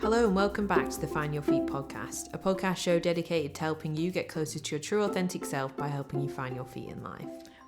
Hello and welcome back to the Find Your Feet podcast, a podcast show dedicated to helping you get closer to your true authentic self by helping you find your feet in life.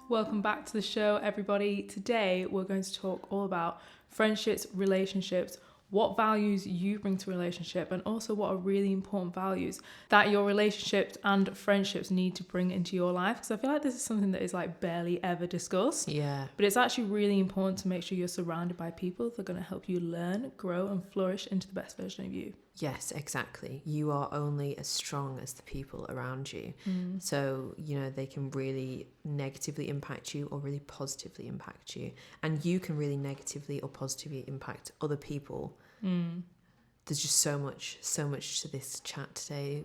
Welcome back to the show, everybody. Today we're going to talk all about friendships, relationships, what values you bring to a relationship, and also what are really important values that your relationships and friendships need to bring into your life. Because I feel like this is something that is like barely ever discussed. Yeah. But it's actually really important to make sure you're surrounded by people that are going to help you learn, grow, and flourish into the best version of you. Yes, exactly. You are only as strong as the people around you. So, they can really negatively impact you or really positively impact you. And you can really negatively or positively impact other people. There's just so much to this chat today.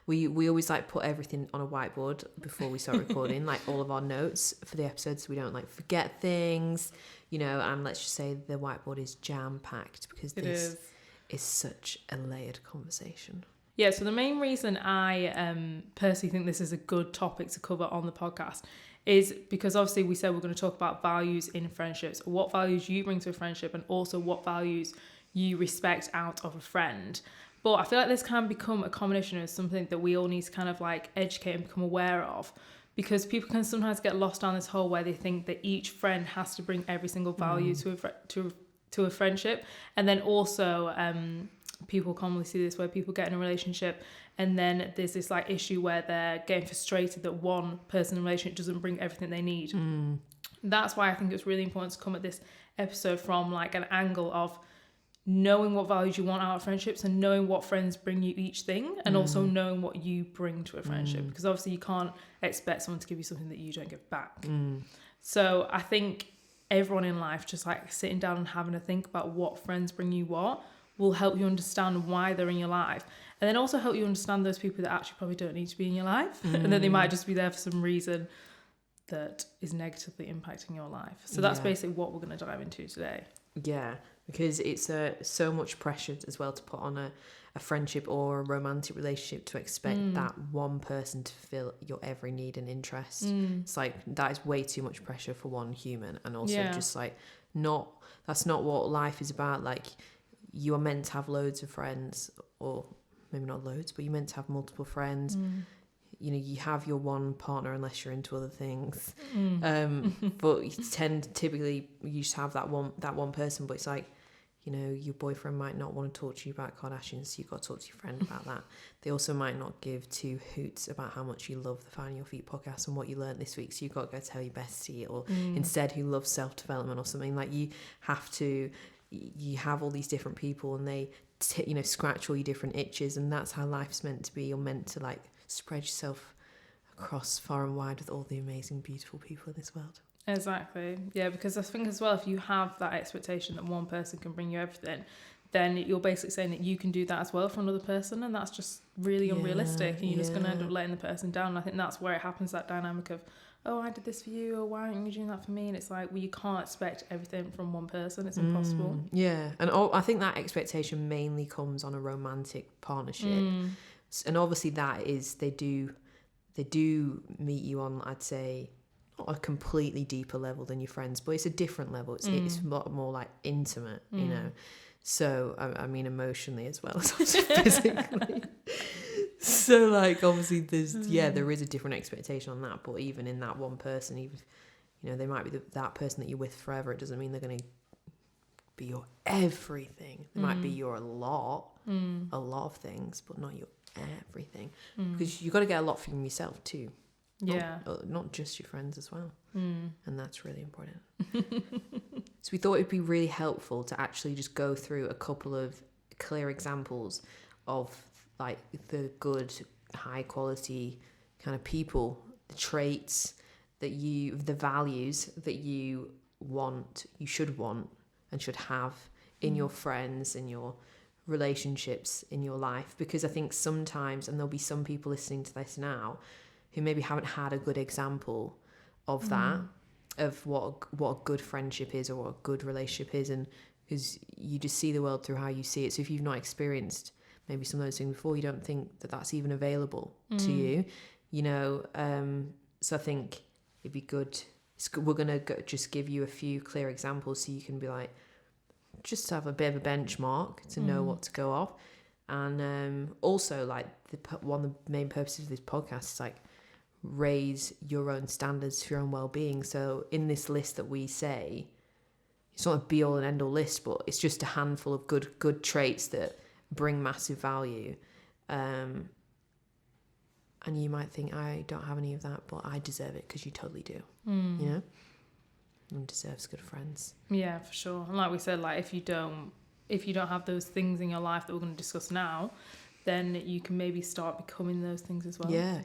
We always like put everything on a whiteboard before we start recording, like all of our notes for the episodes so we don't like forget things, and let's just say the whiteboard is jam-packed because this is such a layered conversation. Yeah, so the main reason I personally think this is a good topic to cover on the podcast is because obviously we said we're going to talk about values in friendships, what values you bring to a friendship, and also what values you respect out of a friend. But I feel like this can become a combination of something that we all need to kind of like educate and become aware of, because people can sometimes get lost down this hole where they think that each friend has to bring every single value to a friendship. And then also people commonly see this where people get in a relationship and then there's this like issue where they're getting frustrated that one person in a relationship doesn't bring everything they need. That's why I think it's really important to come at this episode from like an angle of knowing what values you want out of friendships and knowing what friends bring you each thing, and also knowing what you bring to a friendship, because obviously you can't expect someone to give you something that you don't give back. So I think everyone in life just like sitting down and having to think about what friends bring you what will help you understand why they're in your life, and then also help you understand those people that actually probably don't need to be in your life and that they might just be there for some reason that is negatively impacting your life. So that's basically what we're going to dive into today. Yeah, because it's so much pressure as well to put on a friendship or a romantic relationship to expect that one person to fulfill your every need and interest. It's like that is way too much pressure for one human, and also just like that's not what life is about. Like, you are meant to have loads of friends, or maybe not loads, but you're meant to have multiple friends. You have your one partner unless you're into other things. But typically you just have that one person, but it's like, your boyfriend might not want to talk to you about Kardashians, so you've got to talk to your friend about that. They also might not give two hoots about how much you love the Find Your Feet podcast and what you learned this week, so you've got to go tell your bestie, or instead who loves self-development or something. Like, you have all these different people, and they scratch all your different itches, and that's how life's meant to be. You're meant to like spread yourself across far and wide with all the amazing, beautiful people in this world. Exactly. Yeah, because I think as well, if you have that expectation that one person can bring you everything, then you're basically saying that you can do that as well for another person, and that's just really unrealistic, and you're just going to end up letting the person down. And I think that's where it happens, that dynamic of, oh, I did this for you, or why aren't you doing that for me? And it's like, well, you can't expect everything from one person. It's impossible. Yeah, and I think that expectation mainly comes on a romantic partnership. And obviously that is, they do meet you on, I'd say, not a completely deeper level than your friends, but it's a different level. It's a lot more like intimate, so I mean emotionally as well as physically. So like obviously there is a different expectation on that, but even in that one person, even they might be that person that you're with forever, it doesn't mean they're going to be your everything. They might be your a lot of things, but not your everything, because you got to get a lot from yourself too. Not just your friends as well. And that's really important. So we thought it'd be really helpful to actually just go through a couple of clear examples of like the good, high quality kind of people, the traits the values that you should want and should have in your friends, in your relationships, in your life. Because I think sometimes, and there'll be some people listening to this now who maybe haven't had a good example of that, of what a good friendship is or what a good relationship is, and because you just see the world through how you see it. So if you've not experienced maybe some of those things before, you don't think that that's even available to you, so I think it'd be good. We're gonna just give you a few clear examples so you can be like, just to have a bit of a benchmark to know what to go off. And also, like, one of the main purposes of this podcast is like raise your own standards for your own well-being. So in this list that we say, it's not a be-all and end-all list, but it's just a handful of good traits that bring massive value. And you might think, I don't have any of that, but I deserve it, because you totally do. You know, and deserves good friends. Yeah, for sure. And like we said, like, if you don't have those things in your life that we're going to discuss now, then you can maybe start becoming those things as well. Yeah,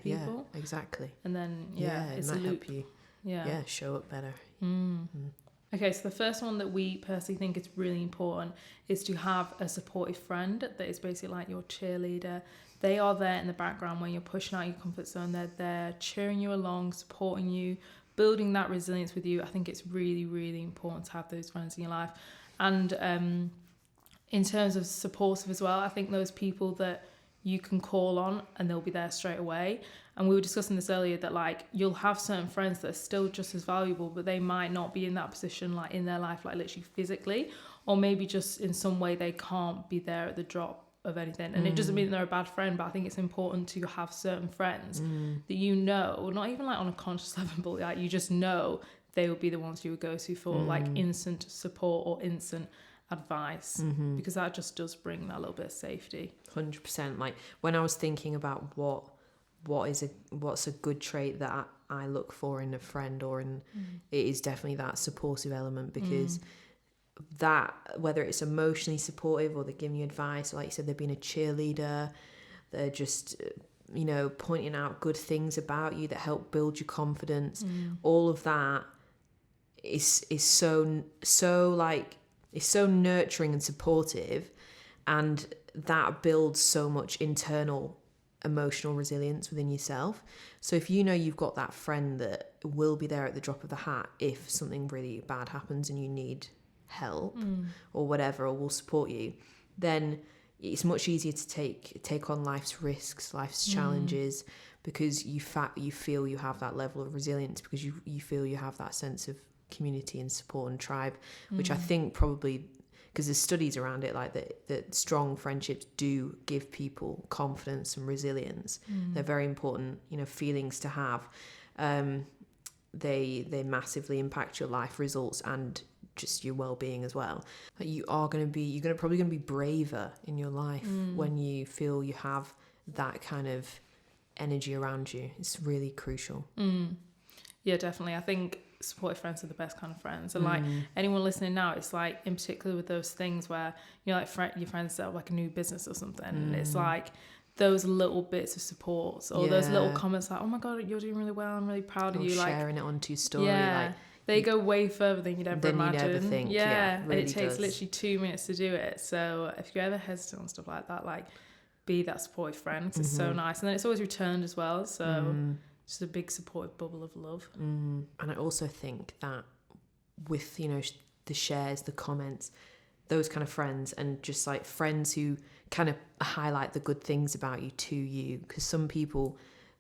exactly. And then it might help you. Yeah, show up better. Okay, so the first one that we personally think is really important is to have a supportive friend that is basically like your cheerleader. They are there in the background when you're pushing out your comfort zone. They're there cheering you along, supporting you, building that resilience with you. I think it's really, really important to have those friends in your life. And in terms of supportive as well, I think those people that you can call on and they'll be there straight away. And we were discussing this earlier, that like you'll have certain friends that are still just as valuable, but they might not be in that position like in their life, like literally physically, or maybe just in some way they can't be there at the drop of anything. And it doesn't mean they're a bad friend, but I think it's important to have certain friends that you know, not even like on a conscious level, but like you just know they will be the ones you would go to for like instant support or instant advice, because that just does bring that little bit of safety. 100%. Like when I was thinking about what's a good trait that I look for in a friend, or in it is definitely that supportive element, because that, whether it's emotionally supportive or they're giving you advice, or like you said, they're being a cheerleader, they're just pointing out good things about you that help build your confidence, all of that is so like, it's so nurturing and supportive, and that builds so much internal emotional resilience within yourself. So if you know you've got that friend that will be there at the drop of the hat if something really bad happens and you need help or whatever, or will support you, then it's much easier to take on life's risks, life's challenges, because you feel you have that level of resilience, because you feel you have that sense of community and support and tribe, which I think probably, because there's studies around it, like that strong friendships do give people confidence and resilience. They're very important, feelings to have. They massively impact your life results and just your well-being as well. You're probably going to be braver in your life when you feel you have that kind of energy around you. It's really crucial. Yeah, definitely. I think supportive friends are the best kind of friends, and like anyone listening now, it's like in particular with those things where like your friends set up like a new business or something, and it's like those little bits of support, or those little comments like, oh my god, you're doing really well, I'm really proud of you, like sharing it onto your story, like they go way further than you'd ever imagine. You never think. Really, and it takes literally 2 minutes to do it. So if you're ever hesitant on stuff like that, like be that supportive friend, because it's so nice, and then it's always returned as well, so just a big supportive bubble of love. And I also think that with the shares, the comments, those kind of friends, and just like friends who kind of highlight the good things about you to you, because some people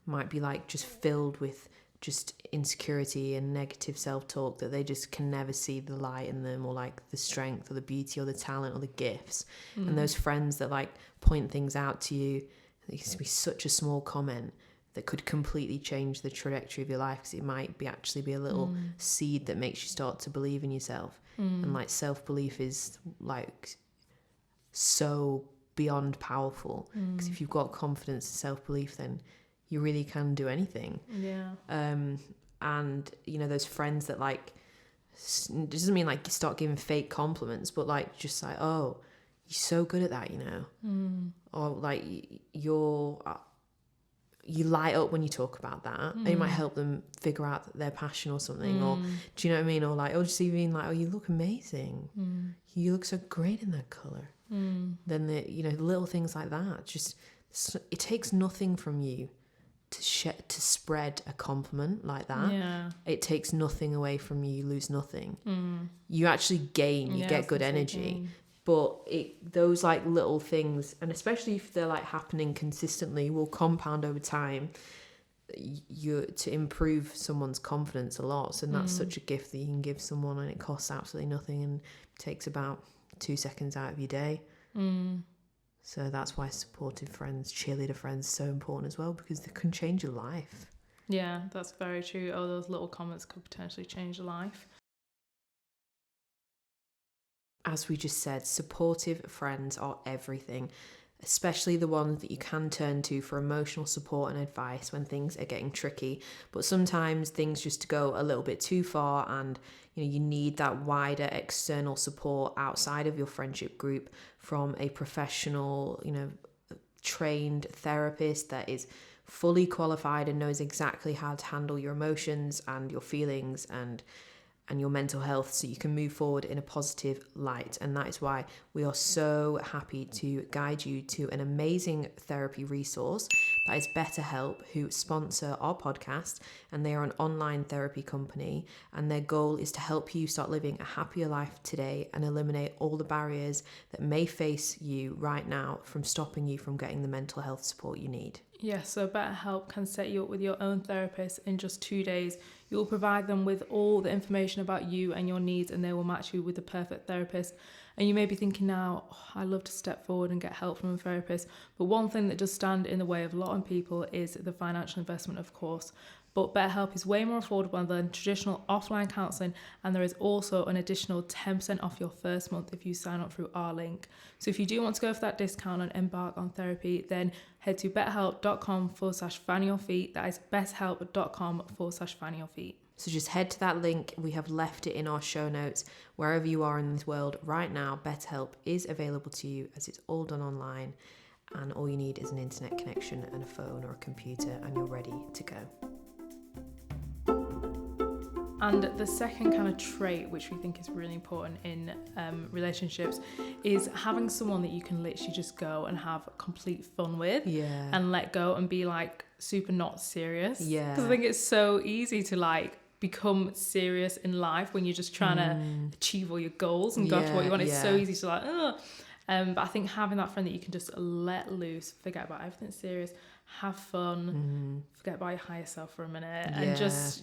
might be like just filled with just insecurity and negative self-talk, that they just can never see the light in them, or like the strength or the beauty or the talent or the gifts. And those friends that like point things out to you, it can be such a small comment that could completely change the trajectory of your life, because it might be a little seed that makes you start to believe in yourself. And like self-belief is like so beyond powerful, because if you've got confidence and self-belief, then you really can do anything. And those friends that like, it doesn't mean like you start giving fake compliments, but like just like, oh, you're so good at that, or like you light up when you talk about that, and you might help them figure out their passion or something, or do you know what I mean, or like, or just even like, oh, you look amazing, you look so great in that colour. Then the little things like that, just it takes nothing from you to spread a compliment like that. It takes nothing away from you. You lose nothing. You actually gain. You get good energy. But those like little things, and especially if they're like happening consistently, will compound over time. you to improve someone's confidence a lot. And that's such a gift that you can give someone, and it costs absolutely nothing and takes about 2 seconds out of your day. So that's why supportive friends, cheerleader friends, are so important as well, because they can change your life. Yeah, that's very true. Oh, those little comments could potentially change your life. As we just said, supportive friends are everything, especially the ones that you can turn to for emotional support and advice when things are getting tricky. But sometimes things just go a little bit too far, and you need that wider external support outside of your friendship group from a professional, trained therapist that is fully qualified and knows exactly how to handle your emotions and your feelings and your mental health, so you can move forward in a positive light. And that is why we are so happy to guide you to an amazing therapy resource that is BetterHelp, who sponsor our podcast, and they are an online therapy company, and their goal is to help you start living a happier life today and eliminate all the barriers that may face you right now from stopping you from getting the mental health support you need. Yes, so BetterHelp can set you up with your own therapist in just 2 days. You'll provide them with all the information about you and your needs, and they will match you with the perfect therapist. And you may be thinking now, I'd love to step forward and get help from a therapist. But one thing that does stand in the way of a lot of people is the financial investment, of course. But BetterHelp is way more affordable than traditional offline counselling, and there is also an additional 10% off your first month if you sign up through our link. So if you do want to go for that discount and embark on therapy, then head to betterhelp.com/findyourfeet. That is betterhelp.com/findyourfeet. So just head to that link. We have left it in our show notes. Wherever you are in this world right now, BetterHelp is available to you, as it's all done online, and all you need is an internet connection and a phone or a computer, and you're ready to go. And the second kind of trait, which we think is really important in relationships, is having someone that you can literally just go and have complete fun with, and let go and be like super not serious. Yeah. Because I think it's so easy to become serious in life when you're just trying to achieve all your goals and go after what you want. It's so easy to but I think having that friend that you can just let loose, forget about everything serious, have fun, forget about your higher self for a minute, and just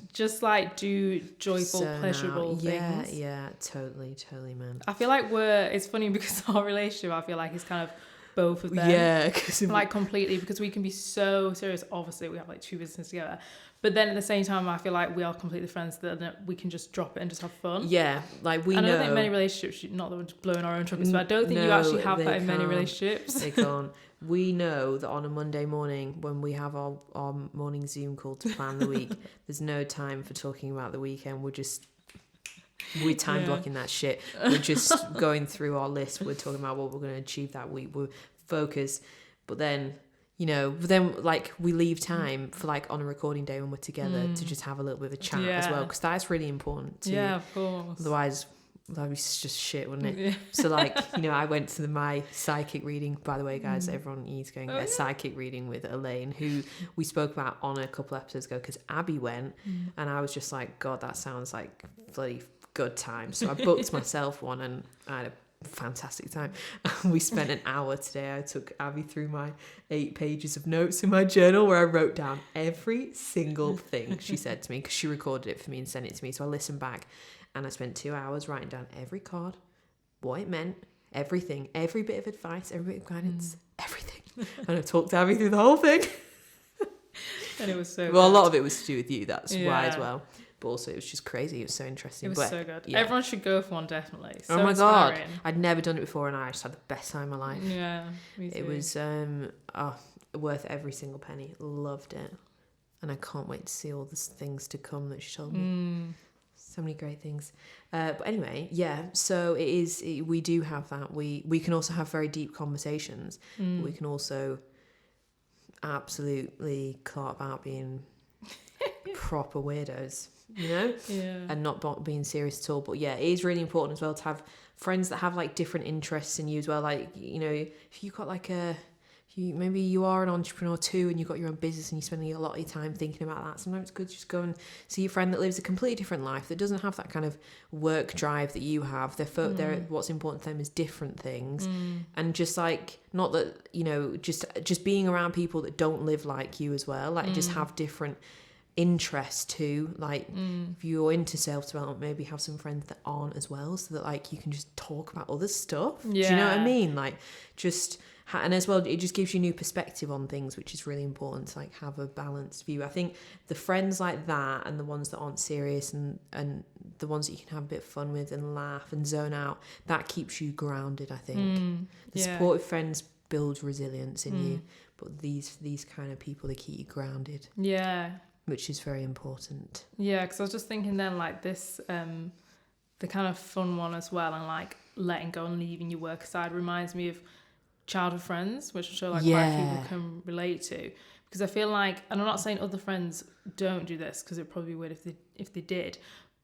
do joyful, pleasurable things. Yeah, totally, man. I feel like it's funny because our relationship, I feel like it's kind of both of them. Yeah, completely, because we can be so serious. Obviously, we have 2 businesses together. But then at the same time, I feel like we are completely friends that we can just drop it and just have fun. Yeah, I don't think many relationships, not that we're just blowing our own trumpets, but I don't think you actually have that in many relationships. They can't. We know that on a Monday morning, when we have our morning Zoom call to plan the week, there's no time for talking about the weekend. We're time blocking that shit. We're just going through our list. We're talking about what we're going to achieve that week. We're focused. But then, we leave time for on a recording day when we're together to just have a little bit of a chat as well, because that's really important too. Yeah, of course. Otherwise, that'd be just shit, wouldn't it? Yeah. So I went to my psychic reading, by the way, guys. Everyone needs to go and get a psychic reading with Elaine, who we spoke about on a couple episodes ago, because Abby went, and I was just like, God, that sounds like bloody good time. So I booked myself one, and I had a fantastic time. We spent an hour today. I took Abby through my 8 pages of notes in my journal, where I wrote down every single thing she said to me, because she recorded it for me and sent it to me. So I listened back, and I spent 2 hours writing down every card, what it meant, everything, every bit of advice, every bit of guidance, everything. And I talked to Abby through the whole thing. And it was so well, good. A lot of it was to do with you, that's why as well. But also, it was just crazy. It was so interesting. It was so good. Yeah. Everyone should go for one, definitely. So oh my inspiring. God. I'd never done it before, and I just had the best time of my life. Yeah, me too. It was worth every single penny. Loved it. And I can't wait to see all the things to come that she told me. So many great things. But anyway, so it is. We do have that. We can also have very deep conversations. But we can also absolutely carp out being proper weirdos, and not being serious at all. But it is really important as well to have friends that have different interests in you as well. If you've got maybe you are an entrepreneur too, and you've got your own business and you're spending a lot of your time thinking about that. Sometimes it's good to just go and see your friend that lives a completely different life, that doesn't have that kind of work drive that you have. They're what's important to them is different things, and just like, not that, you know, just being around people that don't live like you as well, like just have different interests too. Like if you're into self-development, maybe have some friends that aren't as well, so that like you can just talk about other stuff. Do you know what I mean? Like just and as well, it just gives you new perspective on things, which is really important to like have a balanced view. I think the friends like that, and the ones that aren't serious, and the ones that you can have a bit of fun with and laugh and zone out, that keeps you grounded, I think. The supportive friends build resilience in you, but these kind of people, they keep you grounded, which is very important. Because I was just thinking then, like this the kind of fun one as well, and like letting go and leaving your work aside, reminds me of childhood friends, which I'm sure like quite a few people can relate to, because I feel like, and I'm not saying other friends don't do this, because it'd probably be weird if they did,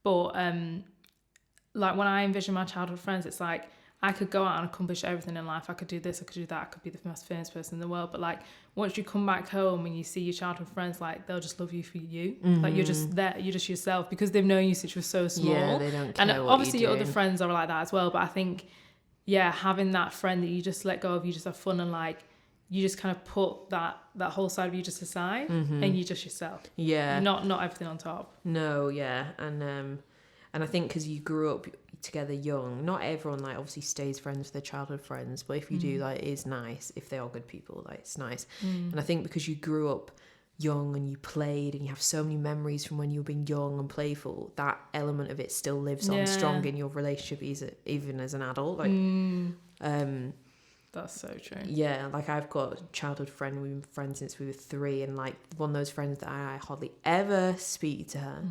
but like when I envision my childhood friends, it's like I could go out and accomplish everything in life. I could do this, I could do that, I could be the most famous person in the world, but like once you come back home and you see your childhood friends, like they'll just love you for you. Like you're just there, you're just yourself, because they've known you since you were so small. They don't care. And obviously your other friends are like that as well, but I think having that friend that you just let go of, you just have fun, and like you just kind of put that whole side of you just aside, and you're just yourself. Not everything on top. No, and I think because you grew up together young, not everyone like obviously stays friends with their childhood friends, but if you do, like, it is nice if they are good people, like it's nice. And I think because you grew up young and you played and you have so many memories from when you were being young and playful, that element of it still lives on strong in your relationship, even as an adult. Like that's so true. Like I've got a childhood friend, we've been friends since we were 3, and like one of those friends that I hardly ever speak to her.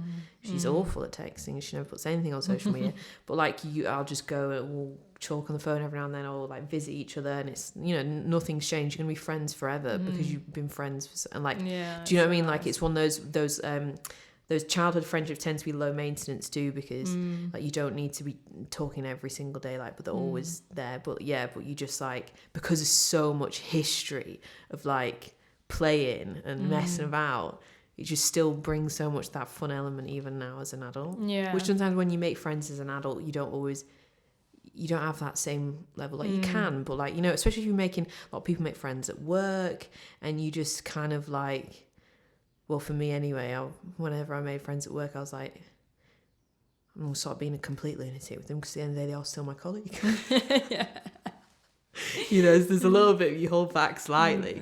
She's awful at texting, she never puts anything on social media, but like I'll just go and we'll talk on the phone every now and then, or like visit each other, and it's, you know, nothing's changed. You're gonna be friends forever because you've been friends and like, do you know what I mean? Like it's one of those childhood friendships tend to be low maintenance too, because like you don't need to be talking every single day, like, but they're always there. But you just like, because there's so much history of like playing and messing about, it just still brings so much that fun element even now as an adult. Which sometimes when you make friends as an adult, you don't have that same level. Like you can, but like, you know, especially if you're making, a lot of people make friends at work, and you just kind of like, well, for me anyway, whenever I made friends at work, I was like, I'm going to start being a complete lunatic with them, because at the end of the day, they are still my colleague. You know, there's a little bit you hold back slightly.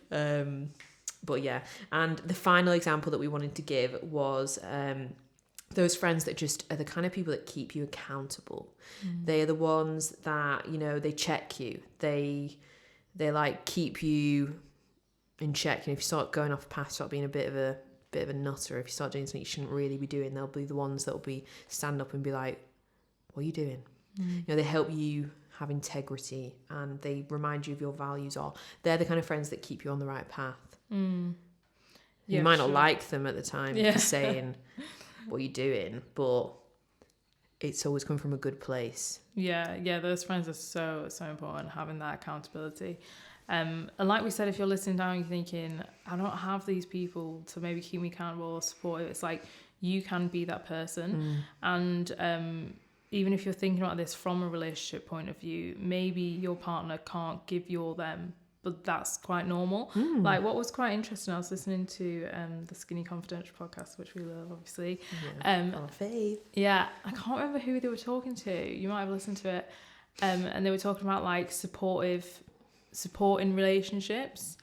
But yeah, and the final example that we wanted to give was those friends that just are the kind of people that keep you accountable. They are the ones that, you know, they check you. They like keep you in check, and if you start going off path, start being a bit of a nutter, if you start doing something you shouldn't really be doing, they'll be the ones that will be stand up and be like, what are you doing? You know, they help you have integrity, and they remind you of your values. They're the kind of friends that keep you on the right path. You might not like them at the time for saying what you're doing, but it's always come from a good place. Those friends are so important, having that accountability. And like we said, if you're listening down, you're thinking, I don't have these people to maybe keep me accountable or supportive. It's like, you can be that person. And even if you're thinking about this from a relationship point of view, maybe your partner can't give you all them, but that's quite normal. Like what was quite interesting, I was listening to the Skinny Confidential podcast, which we love, obviously. Our fave. I can't remember who they were talking to. You might have listened to it. And they were talking about like support in relationships,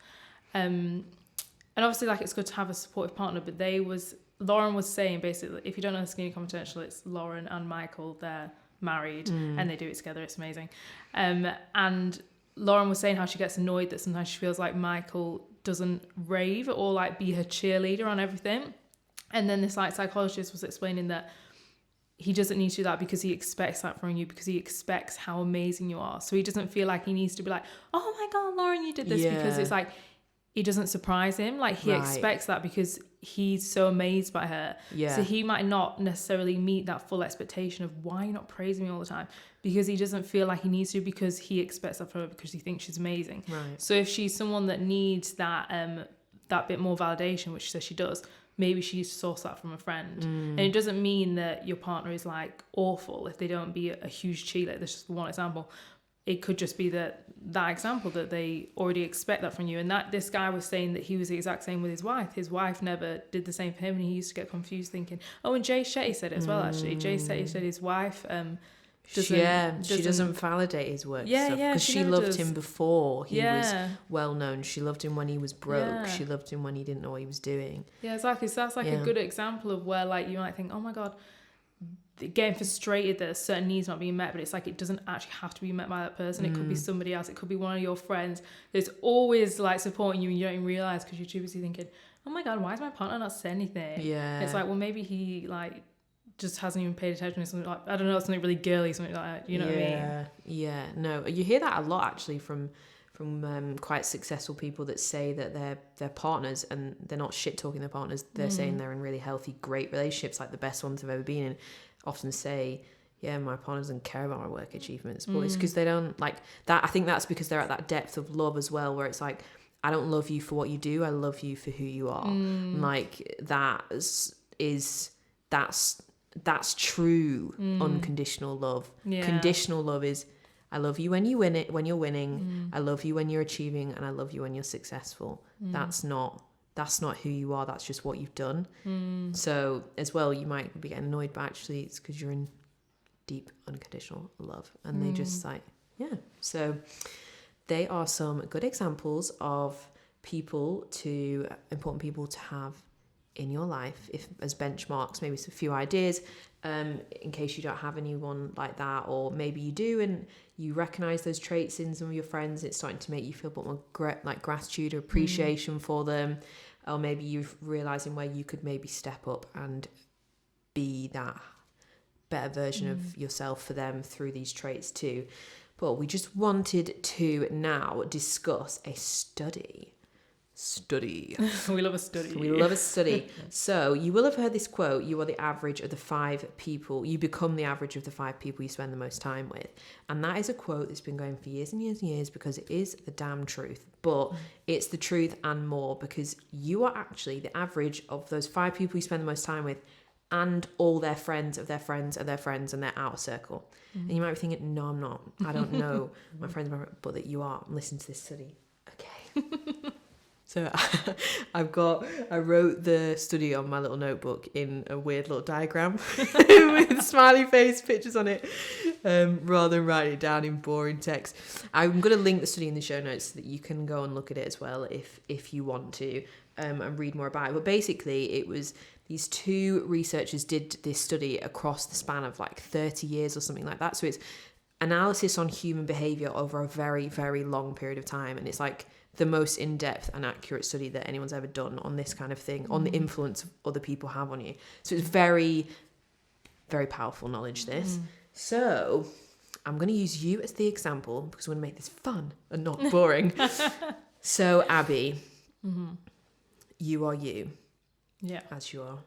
and obviously like it's good to have a supportive partner, but Lauren was saying basically, if you don't know the Skinny Confidential, it's Lauren and Michael, they're married and they do it together, it's amazing. And Lauren was saying how she gets annoyed that sometimes she feels like Michael doesn't rave or like be her cheerleader on everything, and then this like psychologist was explaining that he doesn't need to do that because he expects that from you, because he expects how amazing you are. So he doesn't feel like he needs to be like, oh my God, Lauren, you did this, because it's like, it doesn't surprise him. Like, he expects that because he's so amazed by her. Yeah. So he might not necessarily meet that full expectation of why you're not praising me all the time, because he doesn't feel like he needs to, because he expects that from her because he thinks she's amazing. Right. So if she's someone that needs that that bit more validation, which she says she does, maybe she needs to source that from a friend. And it doesn't mean that your partner is like awful if they don't be a huge cheater. That's just one example. It could just be that example that they already expect that from you. And that this guy was saying that he was the exact same with his wife. His wife never did the same for him, and he used to get confused thinking, oh, and Jay Shetty said it as well, actually. Jay Shetty said his wife she doesn't validate his work stuff, because she loved him before he was well known. She loved him when he was broke. She loved him when he didn't know what he was doing. Yeah, exactly. So that's like a good example of where, like, you might think, oh my god, getting frustrated that certain needs not being met, but it's like, it doesn't actually have to be met by that person. It could be somebody else. It could be one of your friends. There's always like supporting you, and you don't even realize because you're too busy thinking, oh my god, why is my partner not saying anything? Yeah, it's like, well, maybe he like just hasn't even paid attention to something, like, I don't know, something really girly, something like that, you know what I mean? Yeah, no, you hear that a lot actually from quite successful people that say that they're partners, and they're not shit talking their partners. They're saying they're in really healthy, great relationships, like the best ones they've ever been in. Often say, yeah, my partner doesn't care about my work achievements, but it's because they don't like that. I think that's because they're at that depth of love as well, where it's like, I don't love you for what you do, I love you for who you are. Like, that's true unconditional love. Conditional love is, I love you when you win it, when you're winning. I love you when you're achieving, and I love you when you're successful. That's not who you are. That's just what you've done. So as well, you might be getting annoyed, but actually it's because you're in deep unconditional love, and they just like, so they are some good examples of important people to have in your life, if as benchmarks. Maybe it's a few ideas in case you don't have anyone like that, or maybe you do and you recognize those traits in some of your friends. It's starting to make you feel a bit more gratitude or appreciation for them, or maybe you're realizing where you could maybe step up and be that better version of yourself for them through these traits too. But we just wanted to now discuss a study. We love a study. So you will have heard this quote: you are the average of the 5 people, you become the average of the 5 people you spend the most time with. And that is a quote that's been going for years and years and years, because it is the damn truth. But it's the truth and more, because you are actually the average of those 5 people you spend the most time with, and all their friends of their friends of their friends and their outer circle. And you might be thinking, no, I'm not, I don't know my friends, but that you are. Listen to this study. Okay. So I wrote the study on my little notebook in a weird little diagram with smiley face pictures on it, rather than writing it down in boring text. I'm going to link the study in the show notes so that you can go and look at it as well if you want to, and read more about it. But basically it was these 2 researchers did this study across the span of like 30 years or something like that. So it's analysis on human behavior over a very, very long period of time. And it's like the most in-depth and accurate study that anyone's ever done on this kind of thing, on the influence other people have on you. So it's very, very powerful knowledge, this. So I'm going to use you as the example, because I want to make this fun and not boring. So Abby, you are you. Yeah. As you are.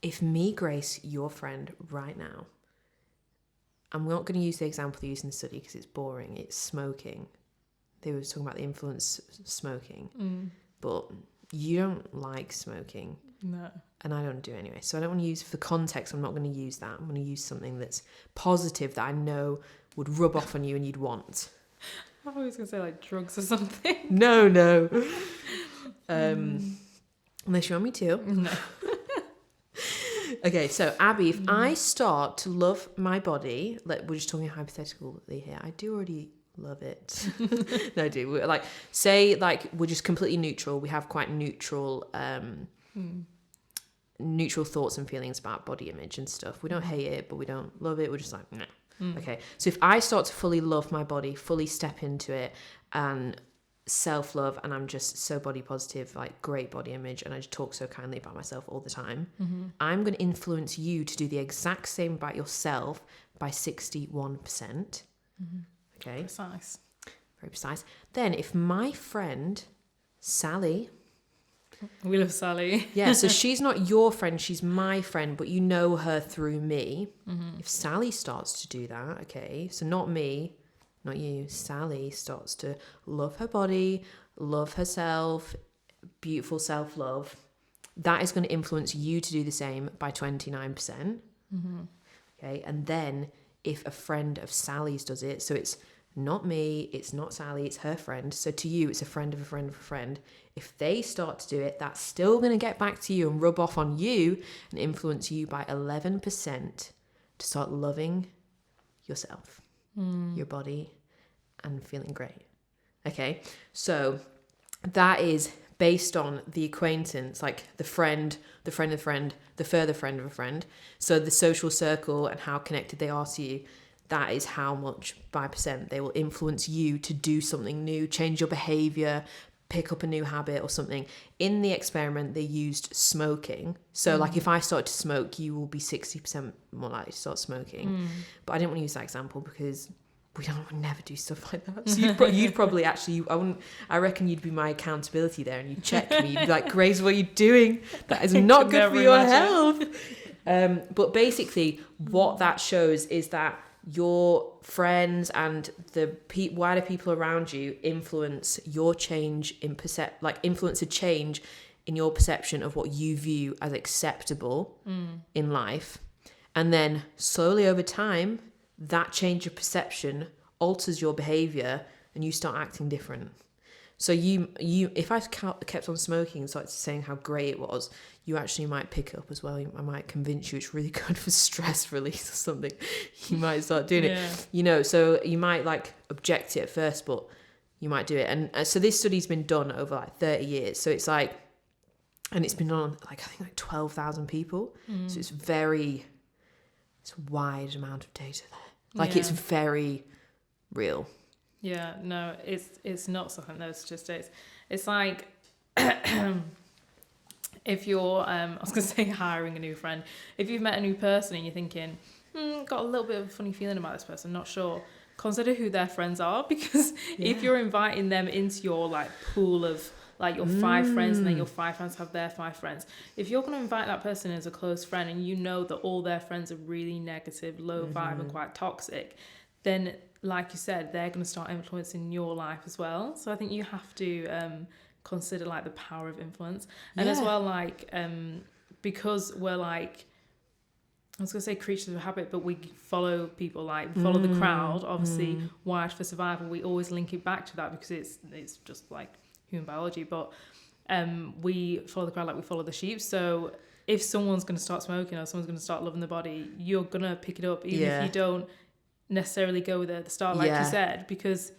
If me, Grace, your friend right now, I'm not going to use the example they used in the study because it's boring. It's smoking. They were talking about the influence of smoking. But you don't like smoking. No. And I don't do anyway. So I don't want to use, for context, I'm not going to use that. I'm going to use something that's positive that I know would rub off on you and you'd want. I thought he was going to say like drugs or something. No. Unless you want me to. No. Okay, so Abby, if I start to love my body, like, we're just talking hypothetically here. I do already love it. No, I do. We're like, say, like, we're just completely neutral. We have quite neutral thoughts and feelings about body image and stuff. We don't hate it, but we don't love it. We're just like, nah. Okay, so if I start to fully love my body, fully step into it, and self-love, and I'm just so body positive, like great body image, and I just talk so kindly about myself all the time, I'm going to influence you to do the exact same about yourself by 61%. Okay, Precise. very precise. Then if my friend Sally. We love Sally. Yeah, so she's not your friend, she's my friend, but you know her through me. If Sally starts to do that, okay, so not me, not you, Sally starts to love her body, love herself, beautiful self-love, that is going to influence you to do the same by 29%. Okay, and then if a friend of Sally's does it, so it's not me, it's not Sally, it's her friend, so to you it's a friend of a friend of a friend, if they start to do it, that's still going to get back to you and rub off on you and influence you by 11% to start loving yourself, your body, and feeling great. Okay, so that is based on the acquaintance, like the friend of a friend, the further friend of a friend. So the social circle and how connected they are to you, that is how much by percent they will influence you to do something new, change your behavior, pick up a new habit or something. In the experiment, they used smoking. So like if I start to smoke, you will be 60% more likely to start smoking. But I didn't want to use that example because we never do stuff like that. So you'd probably actually, I reckon you'd be my accountability there and you'd check me. You'd be like, Grace, what are you doing? That is not good for your health. But basically what that shows is that your friends and the wider people around you influence your change in influence a change in your perception of what you view as acceptable in life. And then slowly over time, that change of perception alters your behavior and you start acting different. So you if I kept on smoking and started saying how great it was, you actually might pick it up as well. I might convince you it's really good for stress release or something. You might start doing it. So you might like object it at first, but you might do it. And so this study's been done over like 30 years. So it's like, and it's been done on like, I think like 12,000 people. So it's a wide amount of data there. Like it's very real. Yeah, no, it's not something that's just it's like if you're I was gonna say hiring a new friend, if you've met a new person and you're thinking got a little bit of a funny feeling about this person, not sure, consider who their friends are, because if you're inviting them into your like pool of like your 5 friends and then your 5 friends have their 5 friends, if you're going to invite that person as a close friend and you know that all their friends are really negative, low vibe and quite toxic, then like you said, they're going to start influencing your life as well. So I think you have to consider like the power of influence. And as well, like because we're like, I was going to say creatures of habit, but we follow people, like follow the crowd, obviously wired for survival. We always link it back to that because it's just like human biology. But we follow the crowd like we follow the sheep. So if someone's going to start smoking or someone's going to start loving the body, you're going to pick it up even if you don't necessarily go there at the start, like you said, because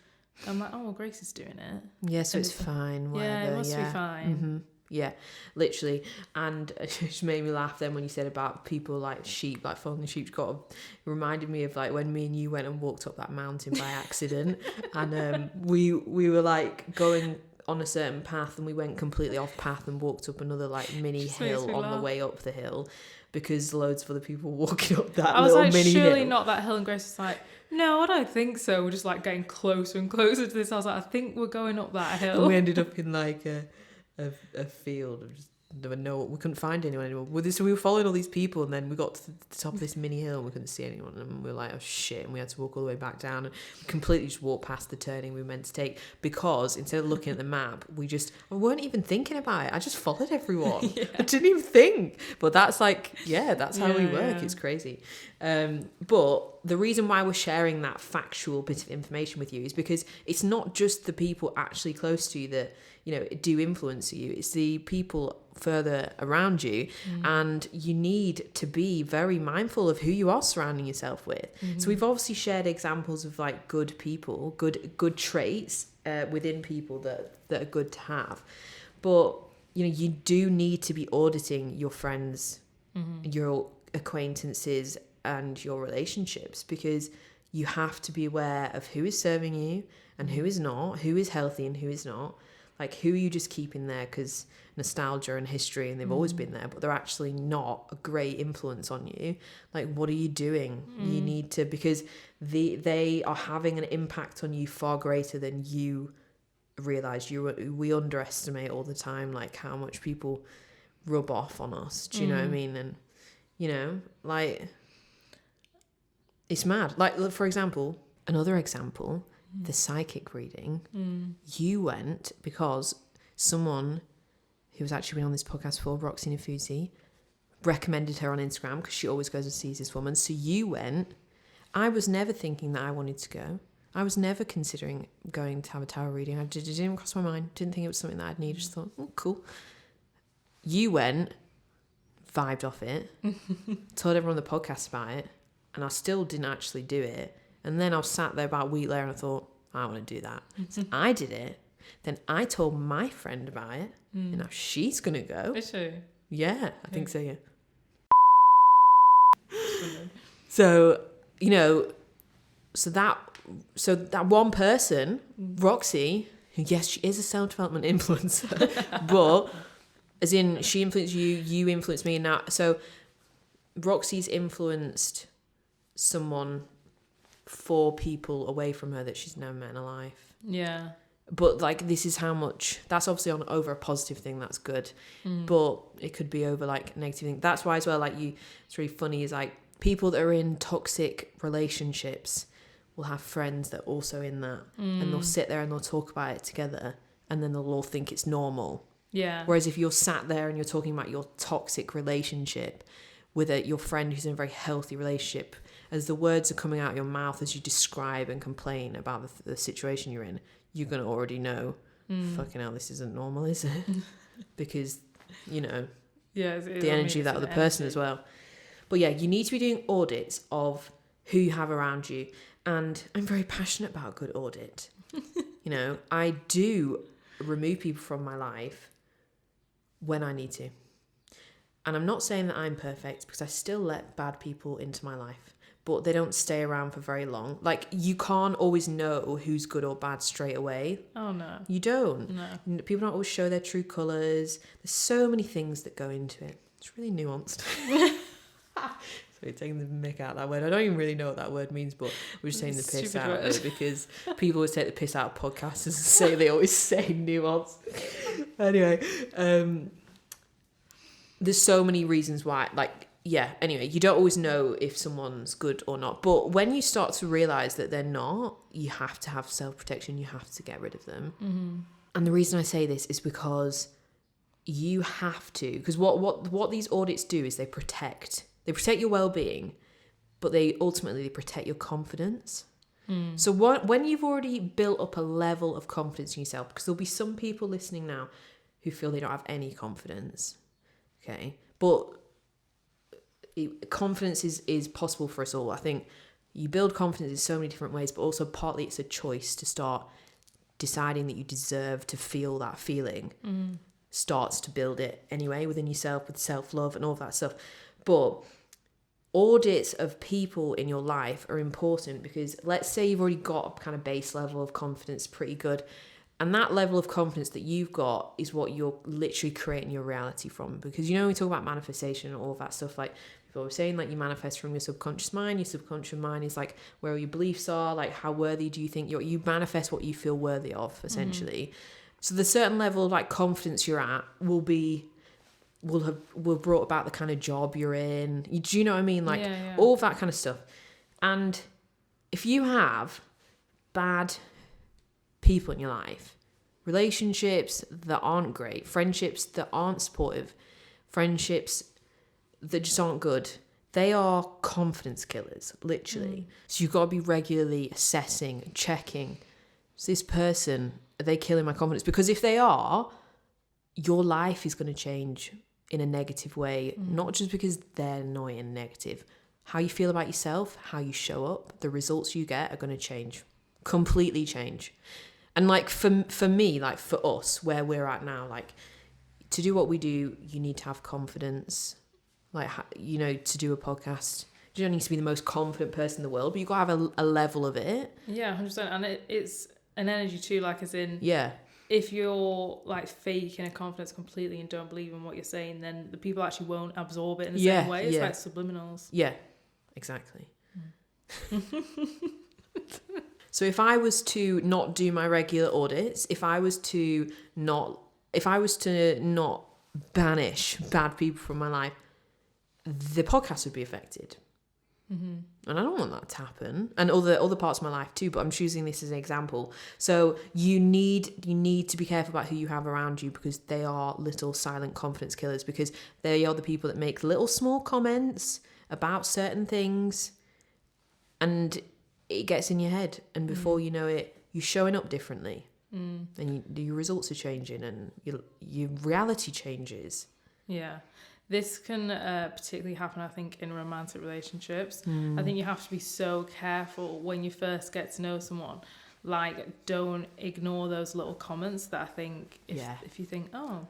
I'm like, oh, well, Grace is doing it. Yeah, so it's fine. Whatever. Yeah, it must be fine. Yeah, literally. And it just made me laugh then when you said about people like sheep, like following the sheep. It reminded me of like when me and you went and walked up that mountain by accident, and we were like going on a certain path and we went completely off path and walked up another like mini hill on the way up the hill, because loads of other people walking up that little mini hill. I was like, surely not that hill, and Grace was like, no, I don't think so. We're just like getting closer and closer to this. I was like, I think we're going up that hill. And we ended up in like a field of just we couldn't find anyone anymore. So we were following all these people, and then we got to the top of this mini hill and we couldn't see anyone, and we were like, oh shit, and we had to walk all the way back down and completely just walk past the turning we were meant to take, because instead of looking at the map, we weren't even thinking about it. I just followed everyone. I didn't even think. But that's like, that's how we work. It's crazy. But the reason why we're sharing that factual bit of information with you is because it's not just the people actually close to you that do influence you. It's the people further around you, and you need to be very mindful of who you are surrounding yourself with. So we've obviously shared examples of like good people, good traits within people that are good to have, but you do need to be auditing your friends, your acquaintances, and your relationships, because you have to be aware of who is serving you and who is not, who is healthy and who is not. Like, who are you just keeping there because nostalgia and history and they've always been there, but they're actually not a great influence on you? Like, what are you doing? You need to, because they are having an impact on you far greater than you realise we underestimate all the time, like, how much people rub off on us. Do you know what I mean? And, you know, like, it's mad. Like, for example, another example, the psychic reading. You went because someone who's actually been on this podcast before, Roxy Nafuzzi, recommended her on Instagram because she always goes and sees this woman. So you went. I was never thinking that I wanted to go. I was never considering going to have a tarot reading. It didn't cross my mind. Didn't think it was something that I'd need. Just thought, oh, cool. You went, vibed off it, told everyone on the podcast about it, and I still didn't actually do it. And then I was sat there about a week later and I thought, I want to do that. So I did it. Then I told my friend about it, and now she's going to go. Is she? Yeah, I think so, yeah. So, you know, so that one person, Roxy, who, yes, she is a self-development influencer, but as in she influenced you influenced me. Now, so Roxy's influenced someone 4 people away from her that she's never met in her life. Yeah. But, like, this is how much... That's obviously on over a positive thing. That's good. But it could be over, like, a negative thing. That's why, as well, like, it's really funny is, like, people that are in toxic relationships will have friends that are also in that. And they'll sit there and they'll talk about it together. And then they'll all think it's normal. Yeah. Whereas if you're sat there and you're talking about your toxic relationship with your friend who's in a very healthy relationship, as the words are coming out of your mouth as you describe and complain about the situation you're in, you're going to already know, fucking hell, this isn't normal, is it? Because, you know, the energy of that other person as well. But yeah, you need to be doing audits of who you have around you. And I'm very passionate about good audit. You know, I do remove people from my life when I need to. And I'm not saying that I'm perfect, because I still let bad people into my life. But they don't stay around for very long. Like, you can't always know who's good or bad straight away. Oh, no. You don't. No. People don't always show their true colours. There's so many things that go into it. It's really nuanced. Sorry, taking the mick out of that word. I don't even really know what that word means, but we're just saying the piss out of it because people always take the piss out of podcasters and say they always say nuance. Anyway, there's so many reasons why, like, yeah, anyway, you don't always know if someone's good or not. But when you start to realise that they're not, you have to have self-protection. You have to get rid of them. Mm-hmm. And the reason I say this is because you have to. Because what these audits do is they protect your well-being, but they ultimately protect your confidence. So when you've already built up a level of confidence in yourself, because there'll be some people listening now who feel they don't have any confidence, okay? But confidence is possible for us all. I think you build confidence in so many different ways, but also partly it's a choice to start deciding that you deserve to feel that feeling. Starts to build it anyway within yourself with self-love and all of that stuff. But audits of people in your life are important because let's say you've already got a kind of base level of confidence pretty good, and that level of confidence that you've got is what you're literally creating your reality from. Because, you know, when we talk about manifestation and all of that stuff, like people were saying, like, you manifest from your subconscious mind. Your subconscious mind is like where your beliefs are, like how worthy do you think you manifest what you feel worthy of, essentially. So the certain level of like confidence you're at will brought about the kind of job you're in. Do you know what I mean? Like all of that kind of stuff. And if you have bad people in your life, relationships that aren't great, friendships that aren't supportive, friendships that just aren't good, they are confidence killers, literally. So you've got to be regularly assessing, checking, is this person, are they killing my confidence? Because if they are, your life is going to change in a negative way, not just because they're annoying and negative. How you feel about yourself, how you show up, the results you get are going to change, completely change. And like for me, like for us, where we're at now, like to do what we do, you need to have confidence. Like, you know, to do a podcast, you don't need to be the most confident person in the world, but you've got to have a level of it. Yeah, 100%. And it's an energy too, like as in... Yeah. If you're like faking a confidence completely and don't believe in what you're saying, then the people actually won't absorb it in the same way. It's like subliminals. Yeah, exactly. So if I was to not do my regular audits, if I was to not banish bad people from my life, the podcast would be affected. And I don't want that to happen, and other parts of my life too, but I'm choosing this as an example. So you need to be careful about who you have around you, because they are little silent confidence killers, because they are the people that make little small comments about certain things, and it gets in your head, and before you know it, you're showing up differently, and your results are changing, and your reality changes. Yeah. This can particularly happen, I think, in romantic relationships. I think you have to be so careful when you first get to know someone. Like, don't ignore those little comments that I think, if you think, oh,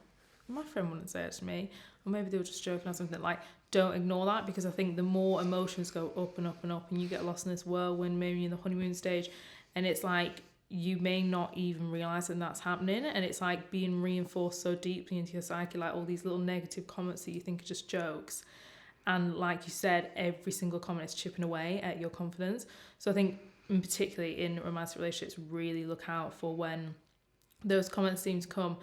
my friend wouldn't say it to me, or maybe they were just joking or something, like, don't ignore that, because I think the more emotions go up and up and up, and you get lost in this whirlwind, maybe in the honeymoon stage, and it's like, you may not even realise that that's happening, and it's like being reinforced so deeply into your psyche, like all these little negative comments that you think are just jokes, and like you said, every single comment is chipping away at your confidence. So I think, in particularly in romantic relationships, really look out for when those comments seem to come.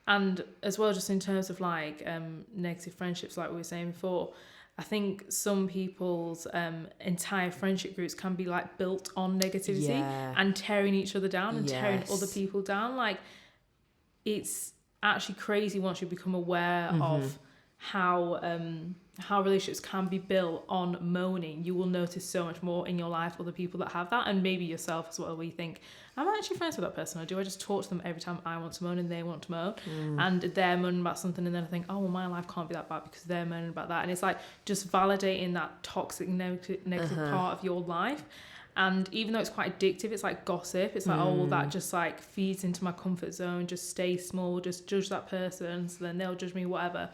And as well, just in terms of like negative friendships, like we were saying before, I think some people's entire friendship groups can be like built on negativity and tearing each other down and tearing other people down. Like, it's actually crazy once you become aware of how relationships can be built on moaning. You will notice so much more in your life other people that have that, and maybe yourself as well, where you think, am I actually friends with that person, or do I just talk to them every time I want to moan and they want to moan, and they're moaning about something, and then I think, oh, well, my life can't be that bad because they're moaning about that. And it's like just validating that toxic negative part of your life. And even though it's quite addictive, it's like gossip. It's like, oh, well, that just like feeds into my comfort zone. Just stay small, just judge that person, so then they'll judge me, whatever.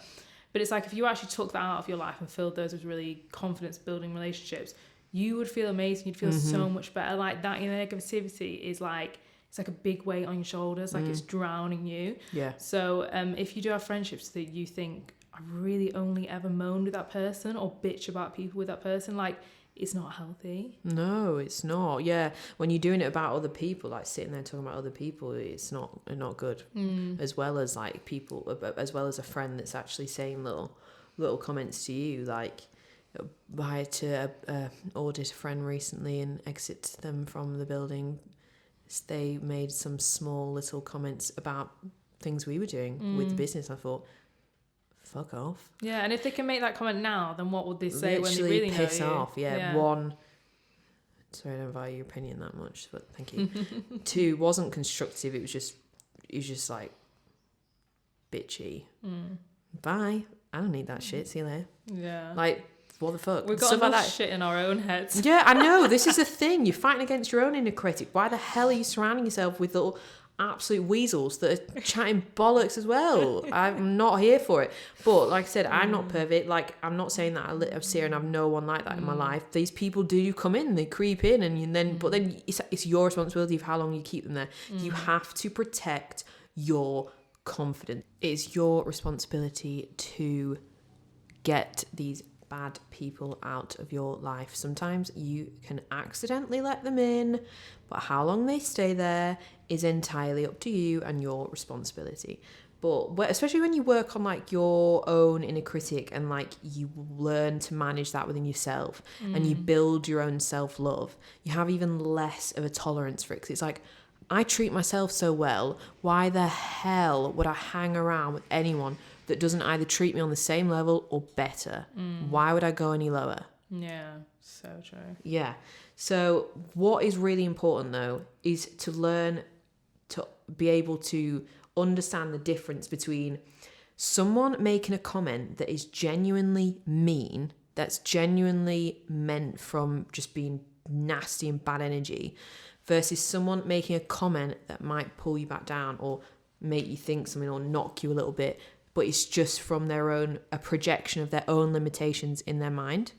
But it's like, if you actually took that out of your life and filled those with really confidence building relationships, you would feel amazing. You'd feel so much better. Like, that negativity is like, it's like a big weight on your shoulders. Like, it's drowning you. Yeah. So if you do have friendships that you think, I really only ever moaned with that person or bitch about people with that person, like, it's not healthy. No, it's not. Yeah, when you're doing it about other people, like sitting there talking about other people, it's not good. As well as like people, as well as a friend that's actually saying little comments to you. Like, I had to audit a friend recently and exit them from the building. They made some small little comments about things we were doing with the business. I thought, fuck off. Yeah, and if they can make that comment now, then what would they say when they really piss know you? off. One, sorry, I don't value your opinion that much, but thank you. Two, wasn't constructive. It was just like bitchy. Bye. I don't need that shit. See you later. Yeah. Like, what the fuck? We've got enough like shit in our own heads. Yeah, I know. This is the thing. You're fighting against your own inner critic. Why the hell are you surrounding yourself with little absolute weasels that are chatting bollocks as well? I'm not here for it. But like I said, I'm not perfect. Like, I'm not saying that I sit here and have no one like that in my life. These people do come in, they creep in, and then but then it's your responsibility of how long you keep them there. You have to protect your confidence. It's your responsibility to get these bad people out of your life. Sometimes you can accidentally let them in, but how long they stay there is entirely up to you and your responsibility. But especially when you work on like your own inner critic, and like you learn to manage that within yourself, and you build your own self-love, you have even less of a tolerance for it. 'Cause it's like, I treat myself so well, why the hell would I hang around with anyone that doesn't either treat me on the same level or better? Why would I go any lower? Yeah, so true. Yeah. So what is really important though is to learn to be able to understand the difference between someone making a comment that is genuinely mean, that's genuinely meant from just being nasty and bad energy, versus someone making a comment that might pull you back down or make you think something or knock you a little bit, but it's just from a projection of their own limitations in their mind.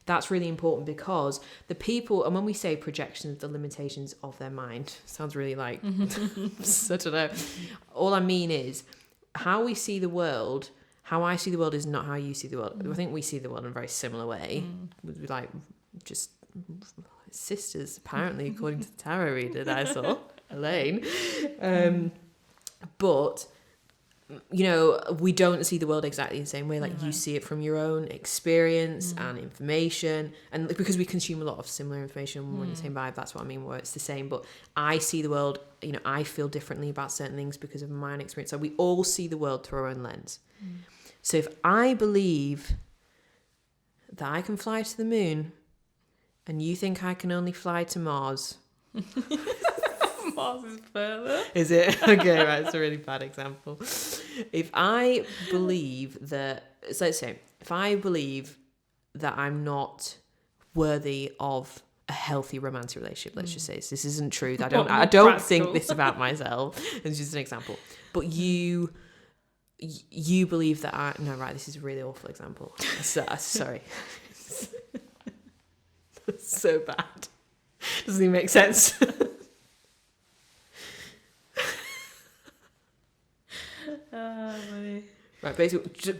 That's really important, because the people, and when we say projection of the limitations of their mind, sounds really like, I don't know. All I mean is, how we see the world, how I see the world is not how you see the world. I think we see the world in a very similar way. We like, just sisters, apparently, according to the tarot reader that I saw, Elaine. But, you know, we don't see the world exactly the same way. Like, you see it from your own experience and information. And because we consume a lot of similar information, we're in the same vibe, that's what I mean, where it's the same. But I see the world, you know, I feel differently about certain things because of my own experience. So we all see the world through our own lens. So if I believe that I can fly to the moon and you think I can only fly to Mars... Mars is further. Is it? Okay, right. It's a really bad example. If I believe that, so let's say, if I believe that I'm not worthy of a healthy romantic relationship, let's just say this isn't true. I don't think this about myself. It's just an example. But you believe that this is a really awful example. Sorry. That's so bad. Doesn't even make sense. Right, basically,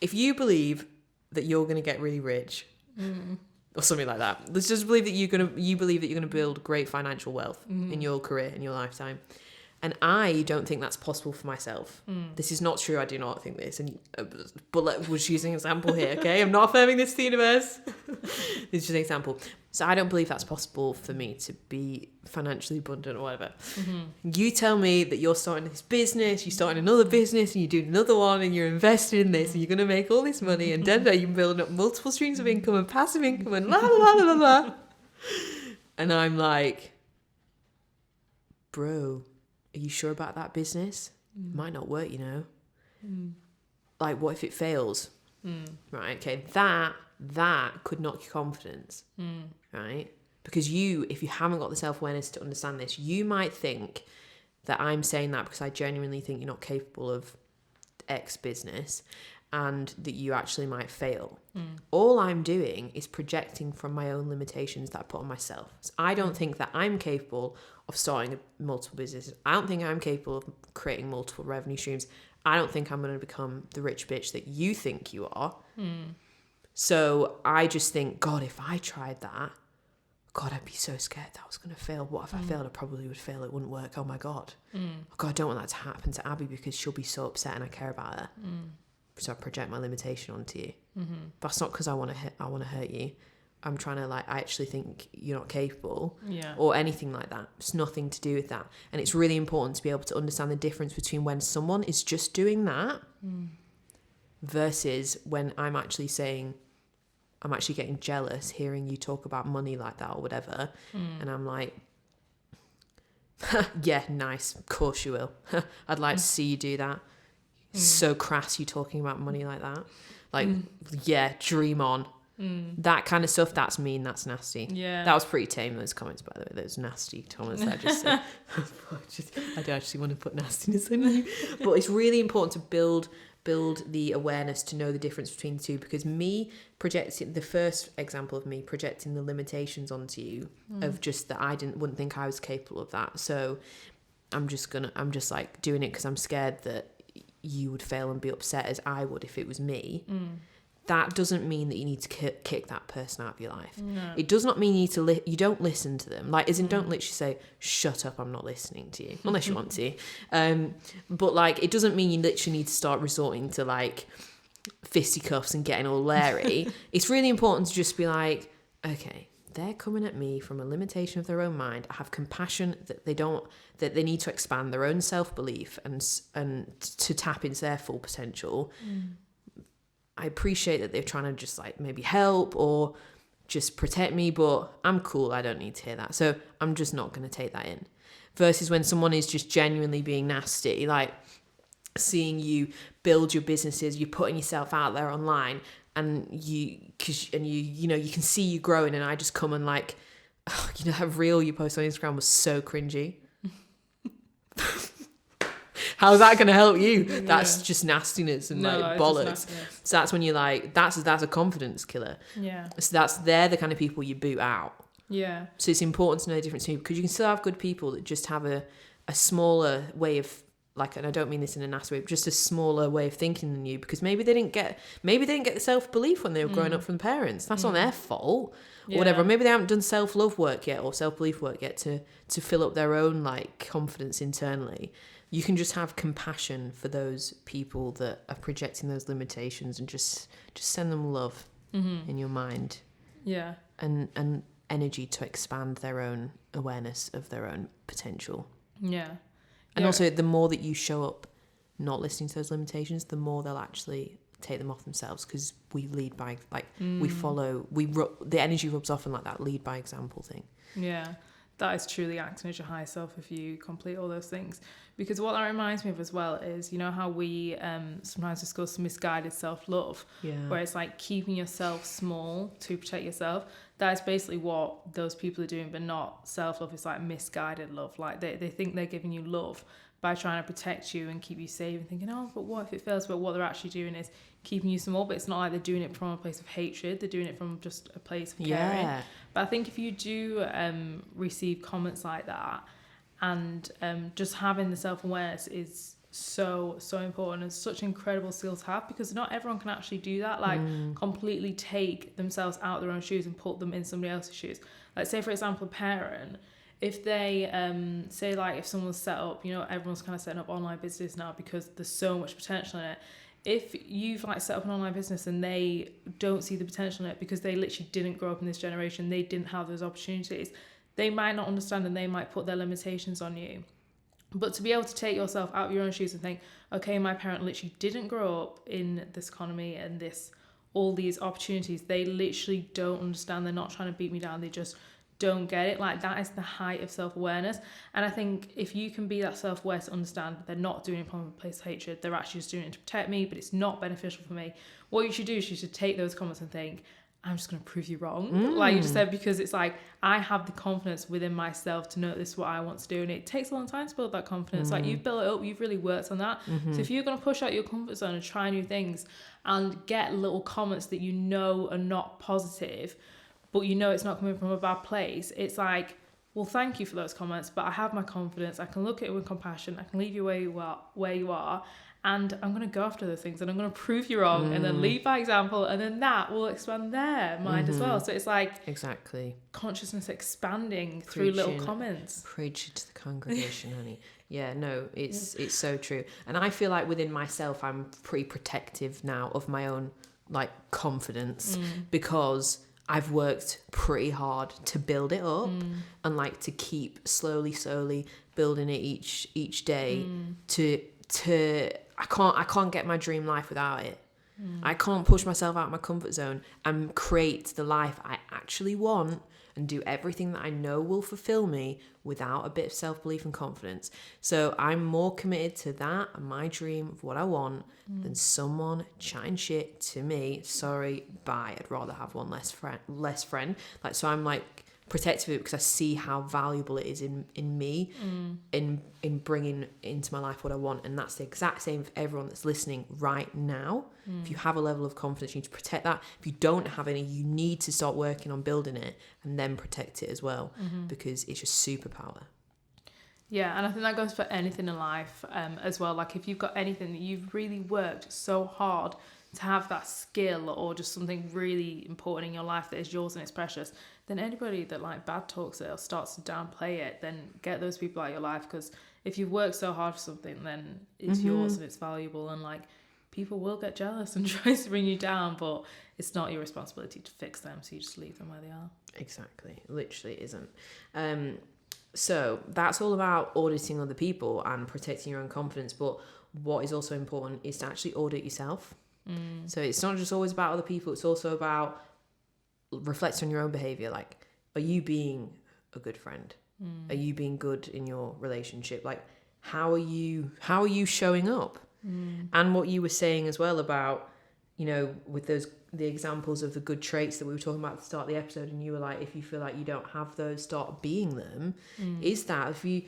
if you believe that you're going to get really rich, or something like that, let's just believe that you believe that you're going to build great financial wealth in your career, in your lifetime. And I don't think that's possible for myself. This is not true. I do not think this. But we're just using an example here, okay? I'm not affirming this to the universe. It's just an example. So I don't believe that's possible for me to be financially abundant or whatever. You tell me that you're starting this business, you're starting another business, and you're doing another one, and you're investing in this, and you're going to make all this money, and you're building up multiple streams of income and passive income, and la la la la la. And I'm like, bro, are you sure about that business? Might not work, you know. Like, what if it fails? Right, okay, that could knock your confidence, right? Because if you haven't got the self-awareness to understand this, you might think that I'm saying that because I genuinely think you're not capable of X business and that you actually might fail. All I'm doing is projecting from my own limitations that I put on myself. So I don't think that I'm capable of starting multiple businesses. I don't think I'm capable of creating multiple revenue streams. I don't think I'm going to become the rich bitch that you think you are. So I just think, God, if I tried that, God, I'd be so scared that I was going to fail. What if I failed? I probably would fail. It wouldn't work. Oh my God. Oh God, I don't want that to happen to Abby because she'll be so upset and I care about her. So I project my limitation onto you. That's not because I want to hurt you. I'm trying to I actually think you're not capable or anything like that. It's nothing to do with that. And it's really important to be able to understand the difference between when someone is just doing that versus when I'm actually saying, I'm actually getting jealous hearing you talk about money like that or whatever. And I'm like, yeah, nice. Of course you will. I'd like to see you do that. So crass you talking about money like that. Like, yeah, dream on. That kind of stuff, that's mean, that's nasty. Yeah. That was pretty tame, those comments, by the way. Those nasty comments that I just said. I don't actually want to put nastiness on you. But it's really important to build the awareness to know the difference between the two, because me projecting, the first example of me projecting the limitations onto you of just that I wouldn't think I was capable of that. So I'm just like doing it because I'm scared that you would fail and be upset as I would if it was me. That doesn't mean that you need to kick that person out of your life. No. It does not mean you need to you don't listen to them. Like, as in, don't literally say, shut up, I'm not listening to you, unless you want to. But like, it doesn't mean you literally need to start resorting to like fisticuffs and getting all leery. It's really important to just be like, okay, they're coming at me from a limitation of their own mind. I have compassion that they need to expand their own self-belief and to tap into their full potential. I appreciate that they're trying to just like maybe help or just protect me, but I'm cool. I don't need to hear that. So I'm just not going to take that in. Versus when someone is just genuinely being nasty, like seeing you build your businesses, you're putting yourself out there online and you can see you growing, and I just come and like, oh, that reel you post on Instagram was so cringy. How's that going to help you? That's just nastiness and bollocks. So that's when you're like, that's a confidence killer. Yeah. So they're the kind of people you boot out. Yeah. So it's important to know the difference between, because you can still have good people that just have a smaller way of like, and I don't mean this in a nasty way, but just a smaller way of thinking than you, because maybe they didn't get the self-belief when they were growing up from parents. That's not their fault, or whatever. Maybe they haven't done self-love work yet or self-belief work yet to fill up their own like confidence internally. You can just have compassion for those people that are projecting those limitations, and just send them love in your mind. Yeah. And energy to expand their own awareness of their own potential. Yeah. And also, the more that you show up not listening to those limitations, the more they'll actually take them off themselves, because we lead by, like, we follow, the energy rubs off and like that lead by example thing. Yeah, that is truly acting as your higher self if you complete all those things. Because what that reminds me of as well is, you know how we sometimes discuss misguided self-love, where it's like keeping yourself small to protect yourself. That is basically what those people are doing, but not self-love. It's like misguided love. Like they think they're giving you love by trying to protect you and keep you safe, and thinking, oh, but what if it fails? But what they're actually doing is keeping you small. But it's not like they're doing it from a place of hatred. They're doing it from just a place of caring. But I think if you do receive comments like that, and just having the self-awareness is so important, and such an incredible skill to have, because not everyone can actually do that, like completely take themselves out of their own shoes and put them in somebody else's shoes. Like, say for example, a parent, if they say, like, if someone's set up, you know, everyone's kind of setting up online business now because there's so much potential in it. If you've like set up an online business and they don't see the potential in it because they literally didn't grow up in this generation, they didn't have those opportunities, they might not understand, and they might put their limitations on you. But to be able to take yourself out of your own shoes and think, okay, my parent literally didn't grow up in this economy and all these opportunities. They literally don't understand. They're not trying to beat me down. They just don't get it. Like, that is the height of self-awareness. And I think if you can be that self-aware to understand they're not doing it from a place of hatred, they're actually just doing it to protect me, but it's not beneficial for me. What you should do is you should take those comments and think, I'm just going to prove you wrong. Like you just said, because it's like, I have the confidence within myself to know this is what I want to do. And it takes a long time to build that confidence. Like, you've built it up, you've really worked on that. So if you're going to push out your comfort zone and try new things and get little comments that you know are not positive, but you know it's not coming from a bad place, it's like, well, thank you for those comments, but I have my confidence. I can look at it with compassion. I can leave you where you are. And I'm going to go after those things, and I'm going to prove you wrong, and then lead by example, and then that will expand their mind as well. So it's like exactly consciousness expanding through little comments. Preach to the congregation, honey. Yeah, no, it's so true. And I feel like within myself, I'm pretty protective now of my own like confidence, because I've worked pretty hard to build it up and like to keep slowly building it each day to I can't get my dream life without it. I can't push myself out of my comfort zone and create the life I actually want and do everything that I know will fulfill me without a bit of self-belief and confidence. So I'm more committed to that and my dream of what I want than someone chatting shit to me. Sorry, bye. I'd rather have one less friend. Like, so I'm like protective of it because I see how valuable it is in me, in bringing into my life what I want. And that's the exact same for everyone that's listening right now. If you have a level of confidence, you need to protect that. If you don't have any, you need to start working on building it and then protect it as well, because it's just superpower. Yeah, and I think that goes for anything in life as well. Like, if you've got anything that you've really worked so hard to have that skill, or just something really important in your life that is yours and it's precious, then anybody that like bad talks it or starts to downplay it, then get those people out of your life. Because if you've worked so hard for something, then it's yours and it's valuable, and like, people will get jealous and try to bring you down, but it's not your responsibility to fix them, so you just leave them where they are. Exactly, literally isn't. So that's all about auditing other people and protecting your own confidence, but what is also important is to actually audit yourself. So it's not just always about other people, it's also about reflecting on your own behavior. Like, are you being a good friend? Are you being good in your relationship? Like, how are you showing up? And what you were saying as well about, you know, with the examples of the good traits that we were talking about at the start of the episode, and you were like, if you feel like you don't have those, start being them. Is that if you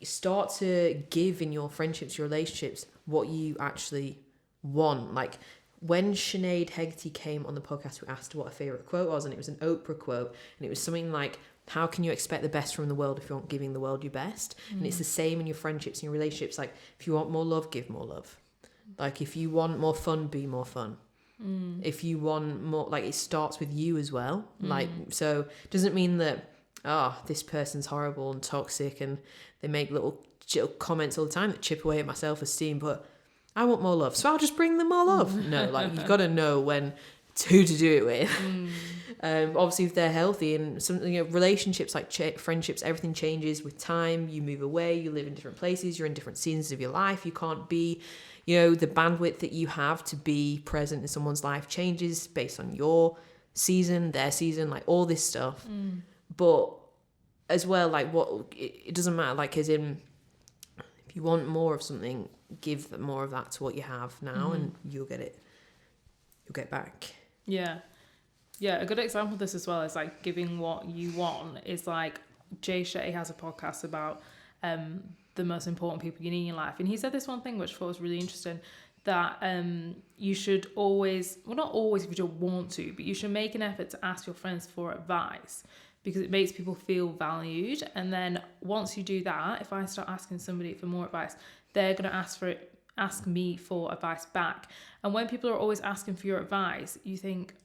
start to give in your friendships, your relationships, what you actually want. Like, when Sinead Hegarty came on the podcast, we asked her what her favourite quote was, and it was an Oprah quote, and it was something like, how can you expect the best from the world if you aren't giving the world your best? And it's the same in your friendships and your relationships. Like, if you want more love, give more love. Like, if you want more fun, be more fun. If you want more, like, it starts with you as well. Like, so it doesn't mean that, this person's horrible and toxic and they make little comments all the time that chip away at my self-esteem, but I want more love, so I'll just bring them more love. No, like, you've got to know who to do it with. Obviously, if they're healthy, and something, relationships, like friendships, everything changes with time. You move away, you live in different places, you're in different seasons of your life. You can't be, the bandwidth that you have to be present in someone's life changes based on your season, their season, like all this stuff. But as well, like, it doesn't matter, like, as in, if you want more of something, give more of that to what you have now, and you'll get back. Yeah, a good example of this as well is, like, giving what you want is, like, Jay Shetty has a podcast about the most important people you need in your life, and he said this one thing which I thought was really interesting, that you should always, well, not always if you don't want to, but you should make an effort to ask your friends for advice, because it makes people feel valued. And then once you do that, if I start asking somebody for more advice, they're going to ask me for advice back. And when people are always asking for your advice, you think,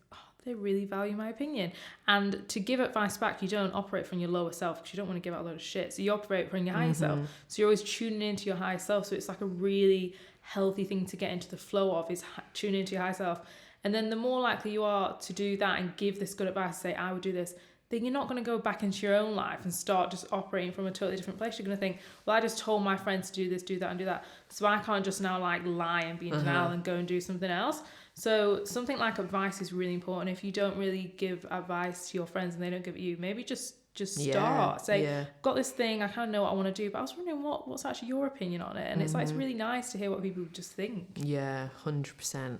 they really value my opinion. And to give advice back, you don't operate from your lower self, because you don't want to give out a load of shit. So you operate from your higher self. So you're always tuning into your higher self. So it's like a really healthy thing to get into the flow of, is tune into your higher self. And then the more likely you are to do that and give this good advice, say, I would do this, then you're not going to go back into your own life and start just operating from a totally different place. You're going to think, well, I just told my friends to do this, do that, and do that, so I can't just now, like, lie and be in denial and go and do something else. So something like advice is really important. If you don't really give advice to your friends and they don't give it you, maybe just start. Say, got this thing, I kind of know what I want to do, but I was wondering what's actually your opinion on it. And it's like, it's really nice to hear what people just think. Yeah, 100%.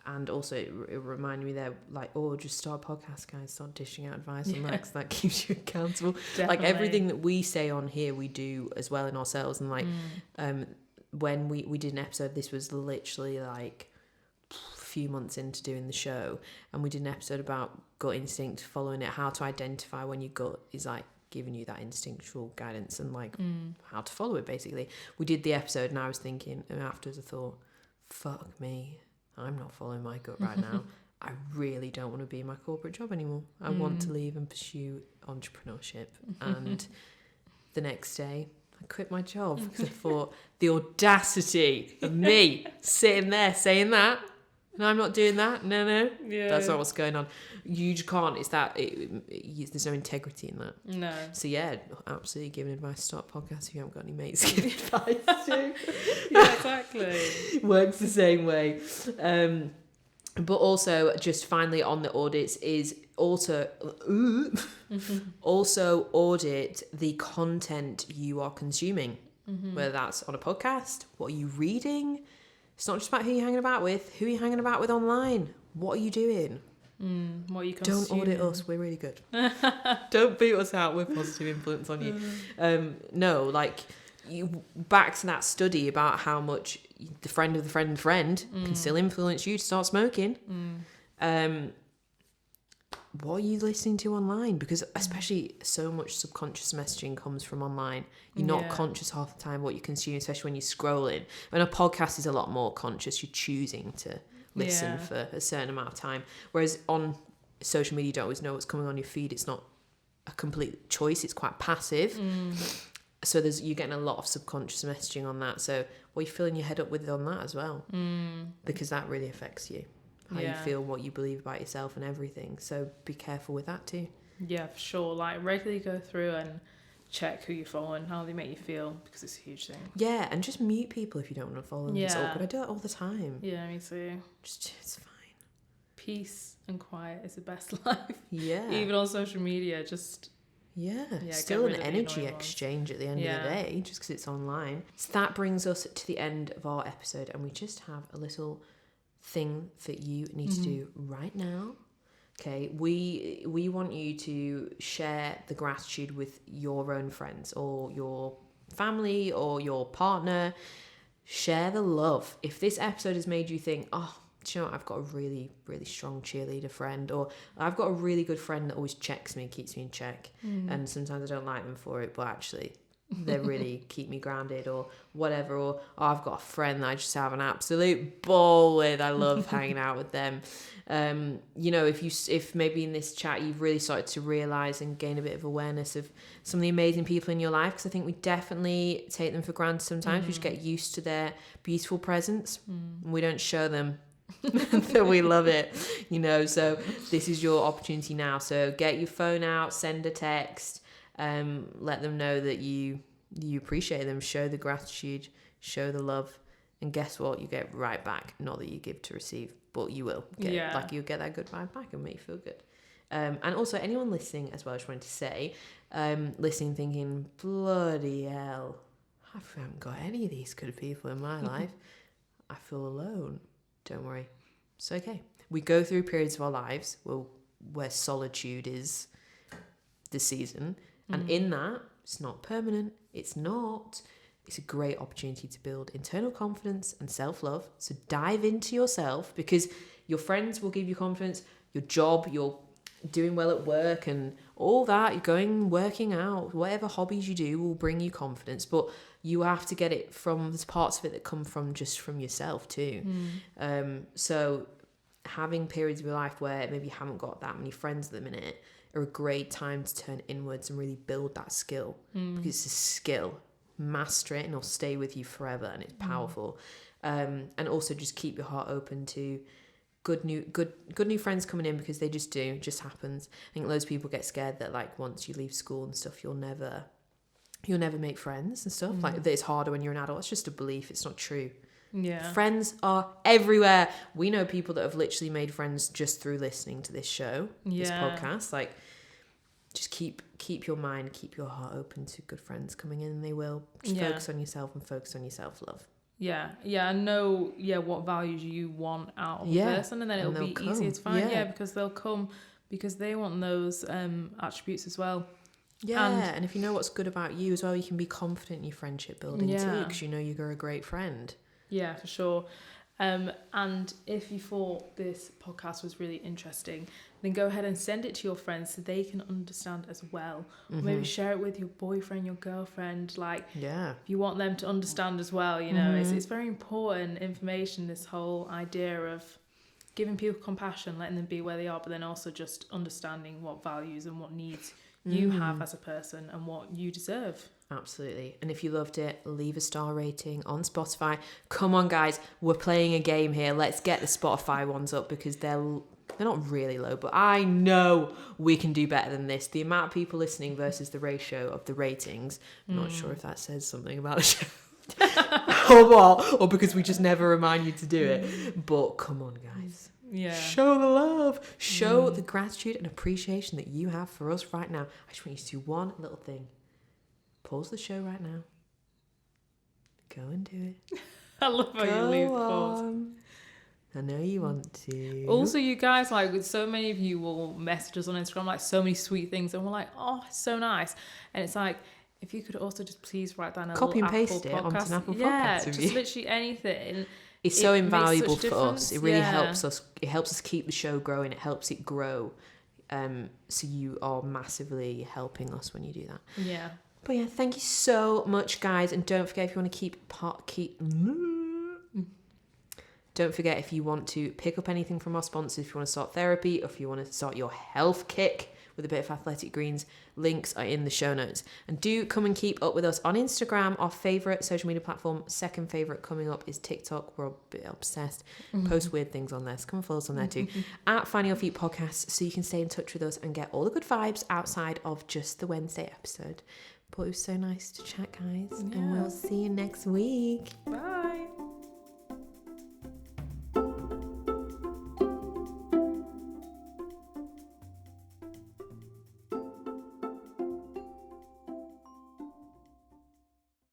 And also, it reminded me there, like, just start a podcast, guys. Start dishing out advice on that, 'cause that keeps you accountable. Definitely. Like, everything that we say on here, we do as well in ourselves. And, like, when we did an episode, this was literally, like, a few months into doing the show, and we did an episode about gut instinct, following it, how to identify when your gut is, like, giving you that instinctual guidance, and, like, how to follow it, basically. We did the episode, and I was thinking, and afterwards I thought, fuck me, I'm not following my gut right now. I really don't want to be in my corporate job anymore. I want to leave and pursue entrepreneurship. And the next day, I quit my job, because I thought, the audacity of me sitting there saying that, and I'm not doing that. No. Yeah. That's not what's going on. You just can't. It's that there's no integrity in that. No. So yeah, absolutely giving advice. Start a podcast if you haven't got any mates giving advice to. Yeah, exactly. Works the same way. But also, just finally on the audits, is also audit the content you are consuming, whether that's on a podcast, what are you reading. It's not just about who you're hanging about with. Who are you hanging about with online? What are you doing? What are you consuming? Don't audit us. We're really good. Don't beat us out with positive influence on you. No, like, you back to that study about how much the friend of the friend can still influence you to start smoking. What are you listening to online? Because especially so much subconscious messaging comes from online. You're not conscious half the time what you consume, especially when you're scrolling. And a podcast is a lot more conscious. You're choosing to listen for a certain amount of time. Whereas on social media, you don't always know what's coming on your feed. It's not a complete choice. It's quite passive. So you're getting a lot of subconscious messaging on that. So what are you filling your head up with on that as well? Because that really affects you. How you feel, what you believe about yourself and everything. So be careful with that too. Yeah, for sure. Like, regularly go through and check who you're following, how they make you feel, because it's a huge thing. Yeah, and just mute people if you don't want to follow them. It's awkward. I do that all the time. Yeah, me too. It's fine. Peace and quiet is the best life. Yeah. Even on social media, just... Yeah, still an energy exchange at the end of the day, just because it's online. So that brings us to the end of our episode, and we just have a little thing that you need to do right now. Okay, we want you to share the gratitude with your own friends or your family or your partner. Share the love. If this episode has made you think, oh, do you know what? I've got a really, really strong cheerleader friend, or I've got a really good friend that always checks me, keeps me in check. And sometimes I don't like them for it, but actually they really keep me grounded, or whatever. Or I've got a friend that I just have an absolute ball with. I love hanging out with them. You know, if maybe in this chat you've really started to realize and gain a bit of awareness of some of the amazing people in your life, because I think we definitely take them for granted sometimes. We just get used to their beautiful presence, and we don't show them that we love it, you know. So this is your opportunity now. So get your phone out, send a text. Let them know that you appreciate them, show the gratitude, show the love, and guess what? You get right back. Not that you give to receive, but you will get, like, you'll get that good vibe back and make you feel good. And also anyone listening as well, I just wanted to say, listening thinking, bloody hell, I haven't got any of these good people in my life. I feel alone. Don't worry, it's okay. We go through periods of our lives where solitude is the season. And in that, it's not permanent. It's a great opportunity to build internal confidence and self-love. So dive into yourself, because your friends will give you confidence. Your job, you're doing well at work and all that. You're working out, whatever hobbies you do will bring you confidence. But you have to get it from, there's parts of it that come from just from yourself too. So having periods of your life where maybe you haven't got that many friends at the minute are a great time to turn inwards and really build that skill, because it's a skill. Master it and it'll stay with you forever, and it's powerful. And also just keep your heart open to good new friends coming in, because they just do, it just happens. I think loads of people get scared that, like, once you leave school and stuff, you'll never make friends and stuff. Like, that it's harder when you're an adult. It's just a belief. It's not true. Yeah. Friends are everywhere. We know people that have literally made friends just through listening to this show, this podcast. Like, just keep your mind, keep your heart open to good friends coming in, and they will. Just focus on yourself and focus on your self-love. Yeah, and know what values you want out of a person, and then it'll be easier to find. Because they'll come because they want those attributes as well. Yeah, and if you know what's good about you as well, you can be confident in your friendship building too, because you know you're a great friend. Yeah, for sure. And if you thought this podcast was really interesting, then go ahead and send it to your friends so they can understand as well. Or maybe share it with your boyfriend, your girlfriend. Like, if you want them to understand as well, you know, it's very important information, this whole idea of giving people compassion, letting them be where they are, but then also just understanding what values and what needs you have as a person and what you deserve. Absolutely. And if you loved it, leave a star rating on Spotify. Come on, guys, we're playing a game here. Let's get the Spotify ones up, because they're not really low, but I know we can do better than this. The amount of people listening versus the ratio of the ratings. I'm not sure if that says something about the show. Or what, or because we just never remind you to do it. But come on, guys. Yeah. Show the love. Show the gratitude and appreciation that you have for us right now. I just want you to do one little thing. Pause the show right now. Go and do it. I love how you leave pause. I know you want to. Also, you guys, like, so many of you will message us on Instagram, like, so many sweet things, and we're like, oh, it's so nice. And it's like, if you could also just please write down a copy and little paste Apple it onto podcast. an Apple yeah, podcast. Just literally anything. It's so invaluable for us. It really helps us. It helps us keep the show growing. It helps it grow. So you are massively helping us when you do that. Yeah. But yeah, thank you so much, guys. And don't forget, if you want to don't forget, if you want to pick up anything from our sponsors, if you want to start therapy, or if you want to start your health kick with a bit of Athletic Greens, links are in the show notes. And do come and keep up with us on Instagram, our favourite social media platform. Second favourite coming up is TikTok. We're a bit obsessed. Post weird things on there, so come and follow us on there too. At Finding Your Feet Podcast, so you can stay in touch with us and get all the good vibes outside of just the Wednesday episode. But it was so nice to chat, guys. And we'll see you next week. Bye.